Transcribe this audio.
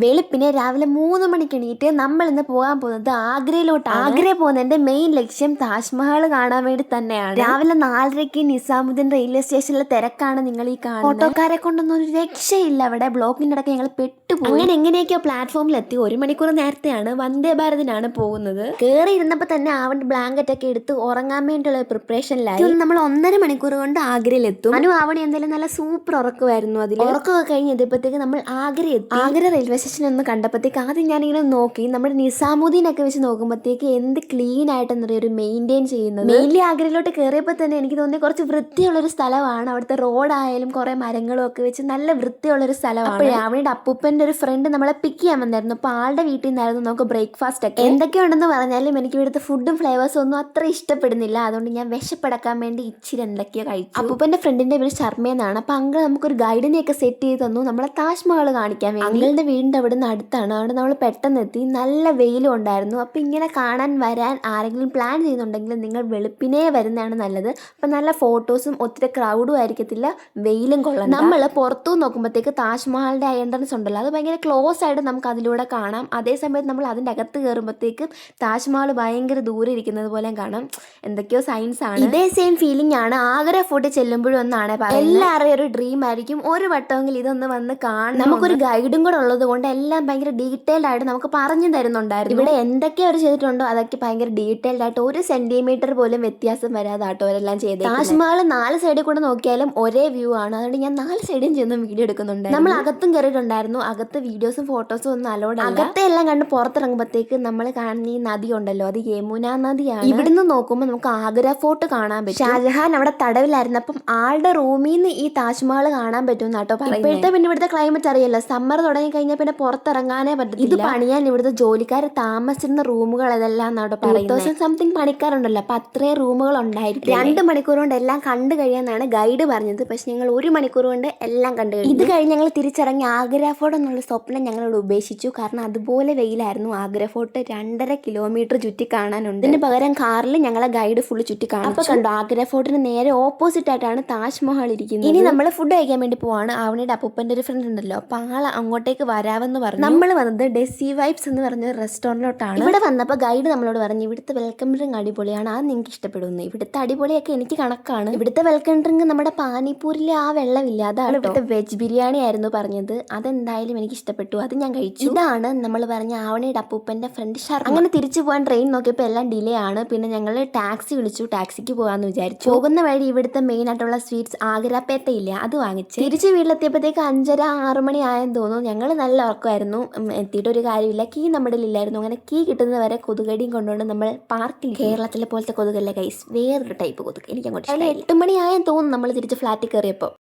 വെളുപ്പിനെ രാവിലെ 3 മണിക്ക് എണീറ്റ് നമ്മൾ ഇന്ന് പോകാൻ പോകുന്നത് ആഗ്രയിലോട്ടാണ്. ആഗ്ര പോകുന്നതിന്റെ മെയിൻ ലക്ഷ്യം താജ്മഹൽ കാണാൻ വേണ്ടി തന്നെയാണ്. രാവിലെ 4:30 നിസാമുദ്ദീൻ റെയിൽവേ സ്റ്റേഷനിലെ തിരക്കാണ് നിങ്ങൾ ഈ കാണുന്നത്. ഓട്ടോക്കാരെ കൊണ്ടൊന്നും ഒരു രക്ഷയില്ല. അവിടെ ബ്ലോക്കിന്റെ ഇടയ്ക്ക് ഞങ്ങൾ പെട്ടുപോയി. അങ്ങനെ എങ്ങനെയൊക്കെയോ പ്ലാറ്റ്ഫോമിൽ എത്തി. 1 മണിക്കൂർ നേരത്തെയാണ് വന്ദേ ഭാരതിനാണ് പോകുന്നത്. കയറി ഇരുന്നപ്പോൾ തന്നെ ആവണ്ട് ബ്ലാങ്കറ്റ് ഒക്കെ എടുത്ത് ഉറങ്ങാൻ വേണ്ടിയുള്ള പ്രിപ്പറേഷനിലായി. നമ്മൾ 1.5 മണിക്കൂർ കൊണ്ട് ആഗ്രയിലെത്തും. ആവണി എന്തായാലും നല്ല സൂപ്പർ ഉറക്കമായിരുന്നു. അതിൽ ഉറക്കമൊക്കെ കഴിഞ്ഞ് എത്തിയപ്പോഴത്തേക്ക് നമ്മൾ ആഗ്ര എത്തി. ആഗ്ര റെയിൽവേ സ്റ്റേഷൻ ഒന്ന് കണ്ടപ്പോഴത്തേക്ക് ആദ്യം ഞാനിങ്ങനെ നോക്കി. നമ്മുടെ നിസാമുദ്ദീനൊക്കെ വെച്ച് നോക്കുമ്പോഴത്തേക്ക് എന്ത് ക്ലീൻ ആയിട്ടെന്ന് പറയുക ഒരു മെയിൻറ്റെയിൻ ചെയ്യുന്നത്. മെയിൻലി ആഗ്രയിലോട്ട് കയറിയപ്പോൾ തന്നെ എനിക്ക് തോന്നി കുറച്ച് വൃത്തിയുള്ളൊരു സ്ഥലമാണ്. അവിടുത്തെ റോഡായാലും കുറേ മരങ്ങളും ഒക്കെ വെച്ച് നല്ല വൃത്തിയുള്ളൊരു സ്ഥലമാണ്. അപ്പോൾ രാവണിയുടെ അപ്പൂപ്പൻ്റെ ഒരു ഫ്രണ്ട് നമ്മളെ പിക്ക് ചെയ്യാൻ വന്നായിരുന്നു. അപ്പോൾ ആളുടെ വീട്ടിൽ നിന്നായിരുന്നു നമുക്ക് ബ്രേക്ക്ഫാസ്റ്റ് ഒക്കെ. എന്തൊക്കെയുണ്ടെന്ന് പറഞ്ഞാലും എനിക്ക് ഇവിടുത്തെ ഫുഡും ഫ്ലേവേഴ്സും ഒന്നും അത്ര ഇഷ്ടപ്പെടുന്നില്ല. അതുകൊണ്ട് ഞാൻ വിശപ്പടക്കാൻ വേണ്ടി ഇച്ചിരി എന്തൊക്കെയോ കഴിച്ചു. അപ്പൂപ്പൻ്റെ ഫ്രണ്ടിൻ്റെ പേര് ശർമ്മയെന്നാണ്. അപ്പോൾ അങ്കിൾ നമുക്കൊരു ഗൈഡിനെയൊക്കെ സെറ്റ് ചെയ്ത് തന്നു നമ്മളെ താജ്മഹൽ കാണിക്കാൻ വേണ്ടി. അങ്കിളിൻ്റെ വീടിൻ്റെ അവിടെ നിന്ന് അടുത്താണ്. അവിടെ നമ്മൾ പെട്ടെന്ന് എത്തി. നല്ല വെയിലും ഉണ്ടായിരുന്നു. അപ്പോൾ ഇങ്ങനെ കാണാൻ വരാൻ ആരെങ്കിലും പ്ലാൻ ചെയ്യുന്നുണ്ടെങ്കിൽ നിങ്ങൾ വെളുപ്പിനേ വരുന്നതാണ് നല്ലത്. അപ്പം നല്ല ഫോട്ടോസും ഒത്തിരി ക്രൗഡും ആയിരിക്കത്തില്ല, വെയിലും കൊള്ളാം. നമ്മൾ പുറത്തു നോക്കുമ്പോഴത്തേക്ക് താജ്മഹലിൻ്റെ എൻട്രൻസ് ഉണ്ടല്ലോ, അത് ഭയങ്കര ക്ലോസ് ആയിട്ട് നമുക്ക് അതിലൂടെ കാണാം. അതേസമയത്ത് നമ്മൾ അതിൻ്റെ അകത്ത് കയറുമ്പോഴത്തേക്ക് താജ്മഹൽ ഭയങ്കര ദൂരെ ഇരിക്കുന്നത് പോലെ കാണാം. എന്തൊക്കെയോ സയൻസ് ആണ്. ഇതേ സെയിം ഫീലിംഗ് ആണ് ആഗ്ര ഫോർട്ടിൽ ചെല്ലുമ്പോഴും ഒന്നാണ് പറയുന്നത്. എല്ലാവരുടെയും ഒരു ഡ്രീം ആയിരിക്കും ഒരു വട്ടമെങ്കിൽ ഇതൊന്ന് വന്ന് കാണാം. നമുക്കൊരു ഗൈഡും കൂടെ ഉള്ളത് കൊണ്ട് എല്ലാം ഭയങ്കര ഡീറ്റെയിൽഡ് ആയിട്ട് നമുക്ക് പറഞ്ഞു തരുന്നുണ്ടായിരുന്നു. ഇവിടെ എന്തൊക്കെ അവർ ചെയ്തിട്ടുണ്ടോ അതൊക്കെ ഭയങ്കര ഡീറ്റെയിൽഡ് ആയിട്ട് 1 സെന്റിമീറ്റർ പോലും വ്യത്യാസം വരാതെ ആട്ടോ അവരെല്ലാം ചെയ്തത്. താജ്മഹൽ 4 സൈഡിൽ കൂടെ നോക്കിയാലും ഒരേ വ്യൂ ആണ്. അതുകൊണ്ട് ഞാൻ 4 സൈഡിൽ ചെന്ന് വീഡിയോ എടുക്കുന്നുണ്ട്. നമ്മൾ അകത്തും കയറിയിട്ടുണ്ടായിരുന്നു. അകത്ത് വീഡിയോസും ഫോട്ടോസും ഒന്നും അലോഡ് അല്ല. അകത്തെ എല്ലാം കണ്ട് പുറത്തിറങ്ങുമ്പോഴത്തേക്ക് നമ്മൾ കാണുന്ന ഈ നദി ഉണ്ടല്ലോ, അത് യമുന നദിയാണ്. ഇവിടുന്ന് നോക്കുമ്പോൾ നമുക്ക് ആഗ്ര ഫോർട്ട് കാണാൻ പറ്റും. ഷാജഹാൻ അവിടെ തടവിലായിരുന്നപ്പം ആളുടെ റൂമിൽ നിന്ന് ഈ താജ്മഹൽ കാണാൻ പറ്റും എന്നാട്ടോ പറയുന്നത്. ഇപ്പോഴത്തെ പിന്നെ ഇവിടുത്തെ ക്ലൈമറ്റ് അറിയല്ലോ, സമ്മർ തുടങ്ങി കഴിഞ്ഞാൽ പിന്നെ പുറത്തിറങ്ങാനേ പറ്റത്തില്ല. ഇത് പണിയാൻ ഇവിടുത്തെ ജോലിക്കാർ താമസിച്ചിരുന്ന റൂമുകൾ ഇതെല്ലാം എന്നാട്ടോ പറയുന്നത്. 2000 സംതിങ് പണിക്കാരുണ്ടല്ലോ, അപ്പൊ അത്രയും റൂമുകൾ ഉണ്ടായിരിക്കും. 2 മണിക്കൂർ കൊണ്ട് എല്ലാം കണ്ടു കഴിയാന്നാണ് ഗൈഡ് പറഞ്ഞത്. പക്ഷെ ഞങ്ങൾ 1 മണിക്കൂർ കൊണ്ട് എല്ലാം കണ്ടു കഴിഞ്ഞു. ഇത് കഴിഞ്ഞ് ഞങ്ങൾ തിരിച്ചിറങ്ങി ആഗ്ര ഫോർട്ട് എന്നുള്ള സ്വപ്നം ഞങ്ങളോട് ഉപേക്ഷിച്ചു. കാരണം അതുപോലെ വെയിലായിരുന്നു. ആഗ്ര ഫോർട്ട് 2.5 കിലോമീറ്റർ ചുറ്റി കാണാനുണ്ട്. ഇതിന് പകരം കാറിൽ ഞങ്ങളെ ഗൈഡ് ഫുള്ള് ചുറ്റി കാണും. അപ്പൊ കണ്ടു ആഗ്ര ഫോർട്ടിന് നേരെ ഓപ്പോസിറ്റ് ആയിട്ടാണ് താജ്മഹൽ ഇരിക്കുന്നത്. ഇനി നമ്മൾ ഫുഡ് കഴിക്കാൻ വേണ്ടി പോവാണ്. അവനുടെ അപ്പൂപ്പൻ്റെ ഒരു ഫ്രണ്ട് ഉണ്ടല്ലോ, അപ്പൊ ആൾ അങ്ങോട്ടേക്ക് വരാമെന്ന് പറഞ്ഞു. നമ്മൾ വന്നത് ഡെസി വൈബ്സ് എന്ന് പറഞ്ഞ റെസ്റ്റോറൻറ്റിലോട്ടാണ്. ഇവിടെ വന്നപ്പോൾ ഗൈഡ് നമ്മളോട് പറഞ്ഞു ഇവിടുത്തെ വെൽക്കം ഡ്രിങ്ക് അടിപൊളിയാണ്, അത് നിങ്ങൾക്ക് ഇഷ്ടപ്പെടുന്നു. ഇവിടുത്തെ അടിപൊളിയൊക്കെ എനിക്ക് കണക്കാണ്. ഇവിടുത്തെ വെൽക്കം ഡ്രിങ്ക് നമ്മുടെ പാനിപ്പൂരിലെ ആ വെള്ളമില്ല, അതാണ്. ഇവിടുത്തെ വെജ് ബിരിയാണി ആയിരുന്നു പറഞ്ഞത്. അതെന്തായാലും എനിക്ക് ഇഷ്ടപ്പെട്ടു, അത് ഞാൻ കഴിച്ചു. ഇതാണ് നമ്മൾ പറഞ്ഞ ആവണിയുടെ അപ്പൂപ്പൻ്റെ ഫ്രണ്ട് ശർമ്മ. അങ്ങനെ തിരിച്ചു പോകാൻ ട്രെയിൻ നോക്കിയപ്പോൾ എല്ലാം ഡിലേ ആണ്. പിന്നെ ഞങ്ങൾ ടാക്സി വിളിച്ചു, ടാക്സിക്ക് പോകാമെന്ന് വിചാരിച്ചു. പോകുന്ന വഴി ഇവിടുത്തെ മെയിൻ ആയിട്ടുള്ള സ്വീറ്റ്സ് ആഗ്ര പേട്ടയില്ല, അത് വാങ്ങിച്ച് തിരിച്ച് വീട്ടിലെത്തിയപ്പോഴത്തേക്ക് 5:30-6 മണി ആയെന്ന് തോന്നുന്നു. ഞങ്ങൾ നല്ല ഉറക്കമായിരുന്നു. എത്തിയിട്ടൊരു കാര്യമില്ല, കീ നമ്മുടെ ഇല്ലായിരുന്നു. അങ്ങനെ കീ കിട്ടുന്നത് വരെ കൊതുകടിയും കൊണ്ടുകൊണ്ട് നമ്മൾ പാർക്കിൽ. കേരളത്തിലെ പോലത്തെ കൊതുകല്ല ഗൈസ്, വേറൊരു ടൈപ്പ് കൊതുക്. എനിക്ക് അങ്ങോട്ട് 8 മണി ആയെന്ന് തോന്നുന്നു നമ്മൾ തിരിച്ച് ഫ്ലാറ്റിൽ കയറിയപ്പോൾ.